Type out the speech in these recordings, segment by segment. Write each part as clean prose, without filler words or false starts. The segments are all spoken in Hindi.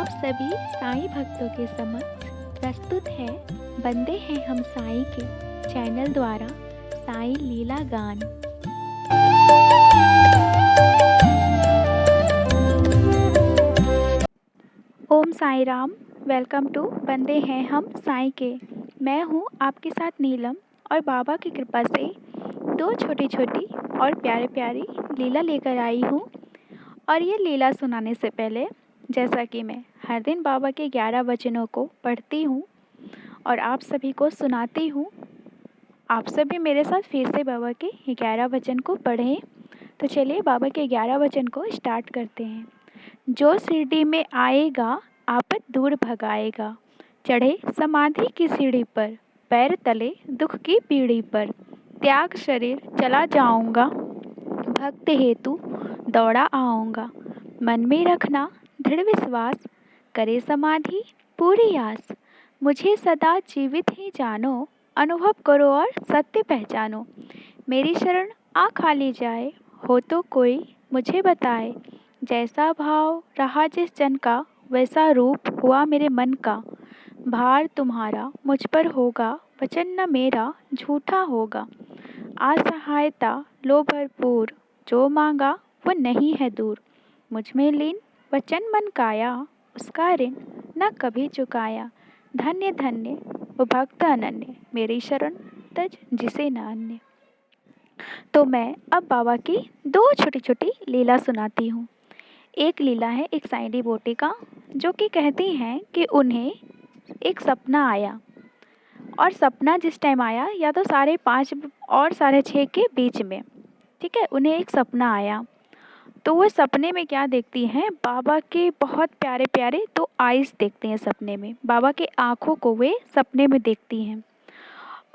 आप सभी साईं भक्तों के समक्ष प्रस्तुत है बंदे हैं हम साईं के चैनल द्वारा साईं लीला गान। ओम साईं राम। वेलकम टू बंदे हैं हम साईं के। मैं हूँ आपके साथ नीलम और बाबा की कृपा से दो छोटी छोटी और प्यारे प्यारी लीला लेकर आई हूँ। और ये लीला सुनाने से पहले जैसा कि मैं हर दिन बाबा के 11 वचनों को पढ़ती हूँ और आप सभी को सुनाती हूँ, आप सभी मेरे साथ फिर से बाबा के 11 वचन को पढ़ें। तो चलिए बाबा के 11 वचन को स्टार्ट करते हैं। जो शिरडी में आएगा आपत दूर भगाएगा, चढ़े समाधि की सीढ़ी पर, पैर तले दुख की पीढ़ी पर, त्याग शरीर चला जाऊंगा, भक्त हेतु दौड़ा आऊंगा, मन में रखना दृढ़ विश्वास, करे समाधि पूरी आस, मुझे सदा जीवित ही जानो, अनुभव करो और सत्य पहचानो, मेरी शरण आ खाली जाए, हो तो कोई मुझे बताए, जैसा भाव रहा जिस जन का, वैसा रूप हुआ मेरे मन का, भार तुम्हारा मुझ पर होगा, वचन न मेरा झूठा होगा, असहायता लो भरपूर, जो मांगा वो नहीं है दूर, मुझ में लीन वचन मन काया, उसका ऋण न कभी चुकाया, धन्य धन्य वो भक्त अनन्य, मेरी शरण तज जिसे न अन्य। तो मैं अब बाबा की दो छोटी छोटी लीला सुनाती हूँ। एक लीला है एक साईं डिवोटी का, जो कि कहती हैं कि उन्हें एक सपना आया, और सपना जिस टाइम आया या तो 5:30 और 6:30 के बीच में, ठीक है, उन्हें एक सपना आया। तो वो सपने में क्या देखती हैं, बाबा के बहुत प्यारे प्यारे दो आइज़ देखती हैं सपने में, बाबा के आँखों को वे सपने में देखती हैं।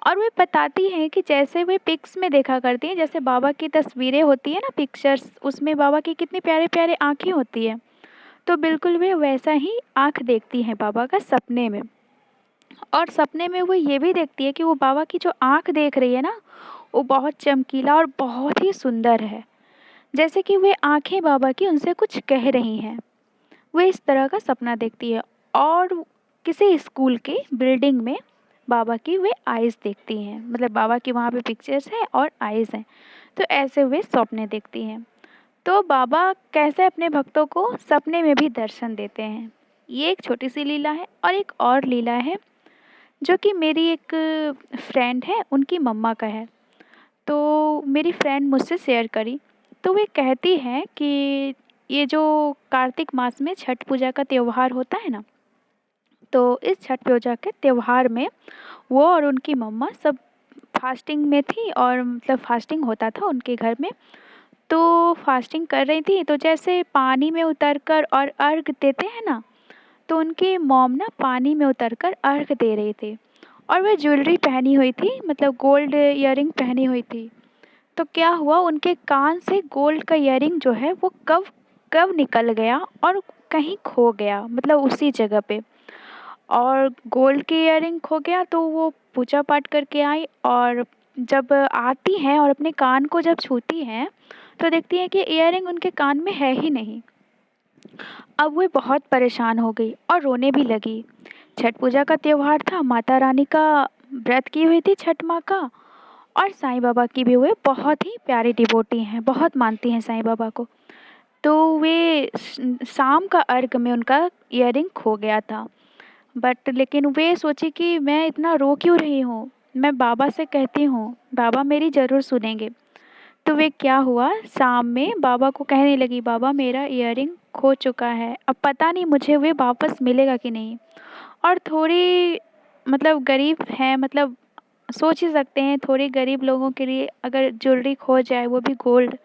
और वे बताती हैं कि जैसे वे पिक्स में देखा करती हैं, जैसे बाबा की तस्वीरें होती है ना पिक्चर्स, उसमें बाबा की कितनी प्यारे प्यारे आँखें होती है, तो बिल्कुल वे वैसा ही आँख देखती हैं बाबा का सपने में। और सपने में वो ये भी देखती है कि वो बाबा की जो आँख देख रही है ना, वो बहुत चमकीला और बहुत ही सुंदर है, जैसे कि वे आँखें बाबा की उनसे कुछ कह रही हैं। वे इस तरह का सपना देखती है और किसी स्कूल के बिल्डिंग में बाबा की वे आइज़ देखती हैं, मतलब बाबा की वहाँ पे पिक्चर्स हैं और आइज़ हैं, तो ऐसे वे सपने देखती हैं। तो बाबा कैसे अपने भक्तों को सपने में भी दर्शन देते हैं, ये एक छोटी सी लीला है। और एक और लीला है जो कि मेरी एक फ्रेंड है, उनकी मम्मा का है। तो मेरी फ्रेंड मुझसे शेयर करी, तो वे कहती हैं कि ये जो कार्तिक मास में छठ पूजा का त्यौहार होता है ना, तो इस छठ पूजा के त्यौहार में वो और उनकी मम्मा सब फास्टिंग में थी, और मतलब फास्टिंग होता था उनके घर में, तो फास्टिंग कर रही थी। तो जैसे पानी में उतरकर और अर्घ देते हैं ना, तो उनकी मॉम ना पानी में उतरकर अर्घ दे रही थी, और वह ज्वेलरी पहनी हुई थी, मतलब गोल्ड ईयरिंग पहनी हुई थी। तो क्या हुआ, उनके कान से गोल्ड का ईयरिंग जो है वो कब कब निकल गया और कहीं खो गया, मतलब उसी जगह पे। और गोल्ड की ईयरिंग खो गया, तो वो पूजा पाठ करके आई, और जब आती हैं और अपने कान को जब छूती हैं, तो देखती हैं कि ईयरिंग उनके कान में है ही नहीं। अब वे बहुत परेशान हो गई और रोने भी लगी। छठ पूजा का त्यौहार था, माता रानी का व्रत की हुई थी छठ माँ का, और साईं बाबा की भी वे बहुत ही प्यारी डिवोटी हैं, बहुत मानती हैं साईं बाबा को। तो वे शाम का अर्घ में उनका ईयरिंग खो गया था, बट लेकिन वे सोची कि मैं इतना रो क्यों रही हूँ, मैं बाबा से कहती हूँ, बाबा मेरी ज़रूर सुनेंगे। तो वे क्या हुआ, शाम में बाबा को कहने लगी, बाबा मेरा ईयरिंग खो चुका है, अब पता नहीं मुझे वे वापस मिलेगा कि नहीं। और थोड़ी मतलब गरीब है, मतलब सोच ही सकते हैं थोड़ी गरीब लोगों के लिए अगर ज्वेलरी खो जाए, वो भी गोल्ड,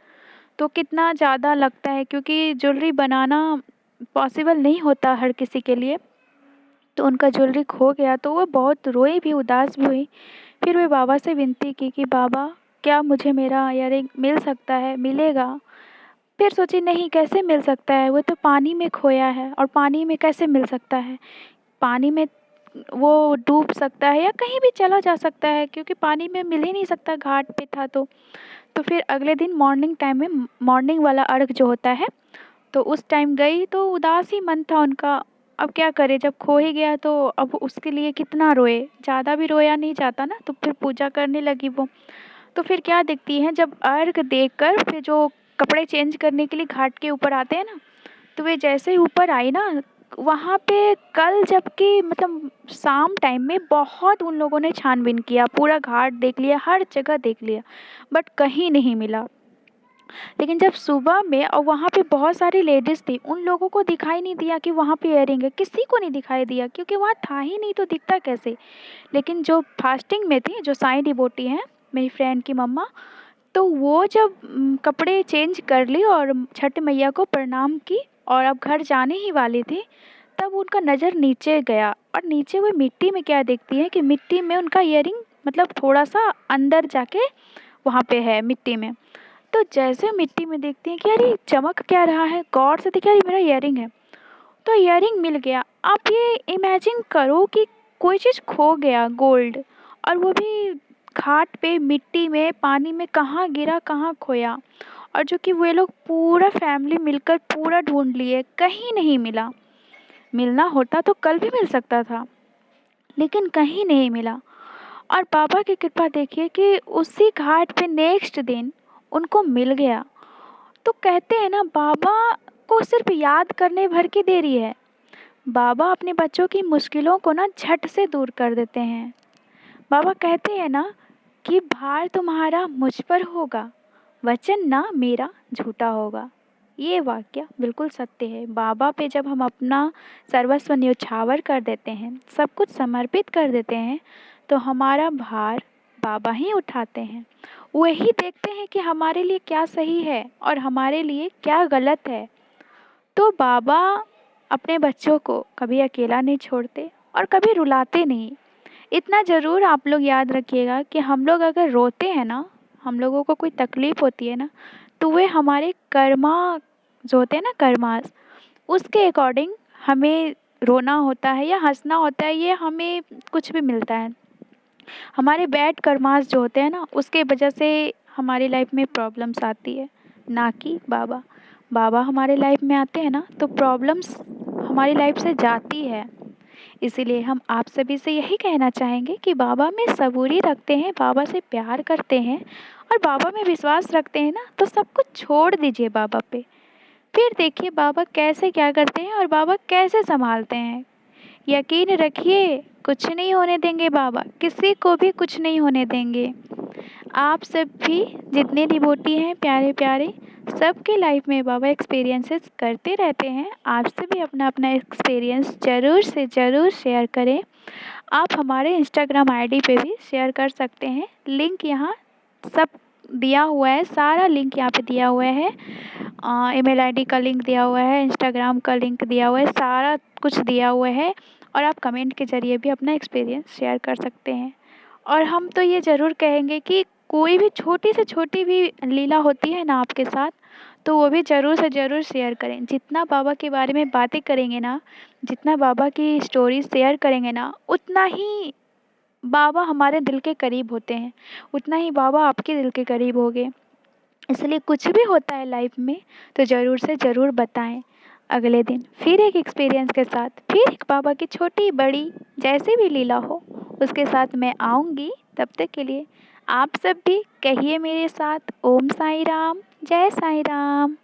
तो कितना ज़्यादा लगता है, क्योंकि ज्वेलरी बनाना पॉसिबल नहीं होता हर किसी के लिए। तो उनका ज्वेलरी खो गया, तो वो बहुत रोई भी, उदास भी हुई। फिर वे बाबा से विनती की कि बाबा क्या मुझे मेरा ईयरिंग मिल सकता है, मिलेगा। फिर सोची नहीं, कैसे मिल सकता है, वो तो पानी में खोया है, और पानी में कैसे मिल सकता है, पानी में वो डूब सकता है या कहीं भी चला जा सकता है, क्योंकि पानी में मिल ही नहीं सकता, घाट पे था। तो फिर अगले दिन मॉर्निंग टाइम में, मॉर्निंग वाला अर्घ जो होता है, तो उस टाइम गई, तो उदास ही मन था उनका, अब क्या करें, जब खो ही गया तो अब उसके लिए कितना रोए, ज़्यादा भी रोया नहीं जाता ना, तो फिर पूजा करने लगी वो। तो फिर क्या देखती है, जब अर्घ देकर फिर जो कपड़े चेंज करने के लिए घाट के ऊपर आते हैं ना, तो वे जैसे ही ऊपर आई ना, वहाँ पे कल जबकि मतलब शाम टाइम में बहुत उन लोगों ने छानबीन किया, पूरा घाट देख लिया, हर जगह देख लिया, बट कहीं नहीं मिला। लेकिन जब सुबह में और वहाँ पे बहुत सारी लेडीज़ थी, उन लोगों को दिखाई नहीं दिया कि वहाँ पे इयररिंग है, किसी को नहीं दिखाई दिया, क्योंकि वहाँ था ही नहीं तो दिखता कैसे। लेकिन जो फास्टिंग में थी, जो साईं डिवोटी हैं, मेरी फ्रेंड की मम्मा, तो वो जब कपड़े चेंज कर ली और छठ मैया को प्रणाम की और अब घर जाने ही वाली थी, तब उनका नज़र नीचे गया और नीचे वो मिट्टी में क्या देखती है कि मिट्टी में उनका इयररिंग मतलब थोड़ा सा अंदर जाके वहाँ पे है मिट्टी में। तो जैसे मिट्टी में देखती हैं कि यार ये चमक क्या रहा है, गौर से देखा, यार ये मेरा इयररिंग है, तो इयररिंग मिल गया। आप ये इमेजिन करो कि कोई चीज़ खो गया, गोल्ड, और वो भी घाट पे मिट्टी में पानी में, कहाँ गिरा कहाँ खोया, और जो कि वे लोग पूरा फैमिली मिलकर पूरा ढूंढ लिए, कहीं नहीं मिला। मिलना होता तो कल भी मिल सकता था, लेकिन कहीं नहीं मिला। और बाबा की कृपा देखिए कि उसी घाट पे नेक्स्ट दिन उनको मिल गया। तो कहते हैं ना, बाबा को सिर्फ याद करने भर की देरी है। बाबा अपने बच्चों की मुश्किलों को ना झट से दूर कर देते हैं। बाबा कहते हैं ना कि भार तुम्हारा मुझ पर होगा, वचन ना मेरा झूठा होगा। ये वाक्य बिल्कुल सत्य है। बाबा पे जब हम अपना सर्वस्व न्यौछावर कर देते हैं, सब कुछ समर्पित कर देते हैं, तो हमारा भार बाबा ही उठाते हैं। वही देखते हैं कि हमारे लिए क्या सही है और हमारे लिए क्या गलत है। तो बाबा अपने बच्चों को कभी अकेला नहीं छोड़ते और कभी रुलाते नहीं। इतना ज़रूर आप लोग याद रखिएगा कि हम लोग अगर रोते हैं ना, हम लोगों को कोई तकलीफ़ होती है ना, तो वे हमारे कर्मा जो होते हैं ना, कर्मास, उसके अकॉर्डिंग हमें रोना होता है या हंसना होता है, ये हमें कुछ भी मिलता है। हमारे बैड कर्मास जो होते हैं ना, उसके वजह से हमारी लाइफ में प्रॉब्लम्स आती है, ना कि बाबा। बाबा हमारे लाइफ में आते हैं ना, तो प्रॉब्लम्स हमारी लाइफ से जाती है। इसीलिए हम आप सभी से यही कहना चाहेंगे कि बाबा में सबूरी रखते हैं, बाबा से प्यार करते हैं और बाबा में विश्वास रखते हैं ना, तो सब कुछ छोड़ दीजिए बाबा पे। फिर देखिए बाबा कैसे क्या करते हैं और बाबा कैसे संभालते हैं। यकीन रखिए, कुछ नहीं होने देंगे बाबा, किसी को भी कुछ नहीं होने देंगे। आप सब भी जितने डिवोटी हैं प्यारे प्यारे, सबके लाइफ में बाबा एक्सपीरियंसेस करते रहते हैं। आपसे भी अपना अपना एक्सपीरियंस ज़रूर से ज़रूर शेयर करें। आप हमारे इंस्टाग्राम आईडी पे भी शेयर कर सकते हैं, लिंक यहाँ सब दिया हुआ है, सारा लिंक यहाँ पे दिया हुआ है। ईमेल आईडी का लिंक दिया हुआ है, इंस्टाग्राम का लिंक दिया हुआ है, सारा कुछ दिया हुआ है। और आप कमेंट के ज़रिए भी अपना एक्सपीरियंस शेयर कर सकते हैं। और हम तो ये ज़रूर कहेंगे कि कोई भी छोटी से छोटी भी लीला होती है ना आपके साथ, तो वो भी ज़रूर से ज़रूर शेयर करें। जितना बाबा के बारे में बातें करेंगे ना, जितना बाबा की स्टोरी शेयर करेंगे ना, उतना ही बाबा हमारे दिल के करीब होते हैं, उतना ही बाबा आपके दिल के करीब होंगे। इसलिए कुछ भी होता है लाइफ में तो ज़रूर से ज़रूर बताएं। अगले दिन फिर एक एक्सपीरियंस के साथ, फिर एक बाबा की छोटी बड़ी जैसी भी लीला हो उसके साथ मैं आऊँगी। तब तक के लिए आप सब भी कहिए मेरे साथ, ओम साई राम, जय साई राम।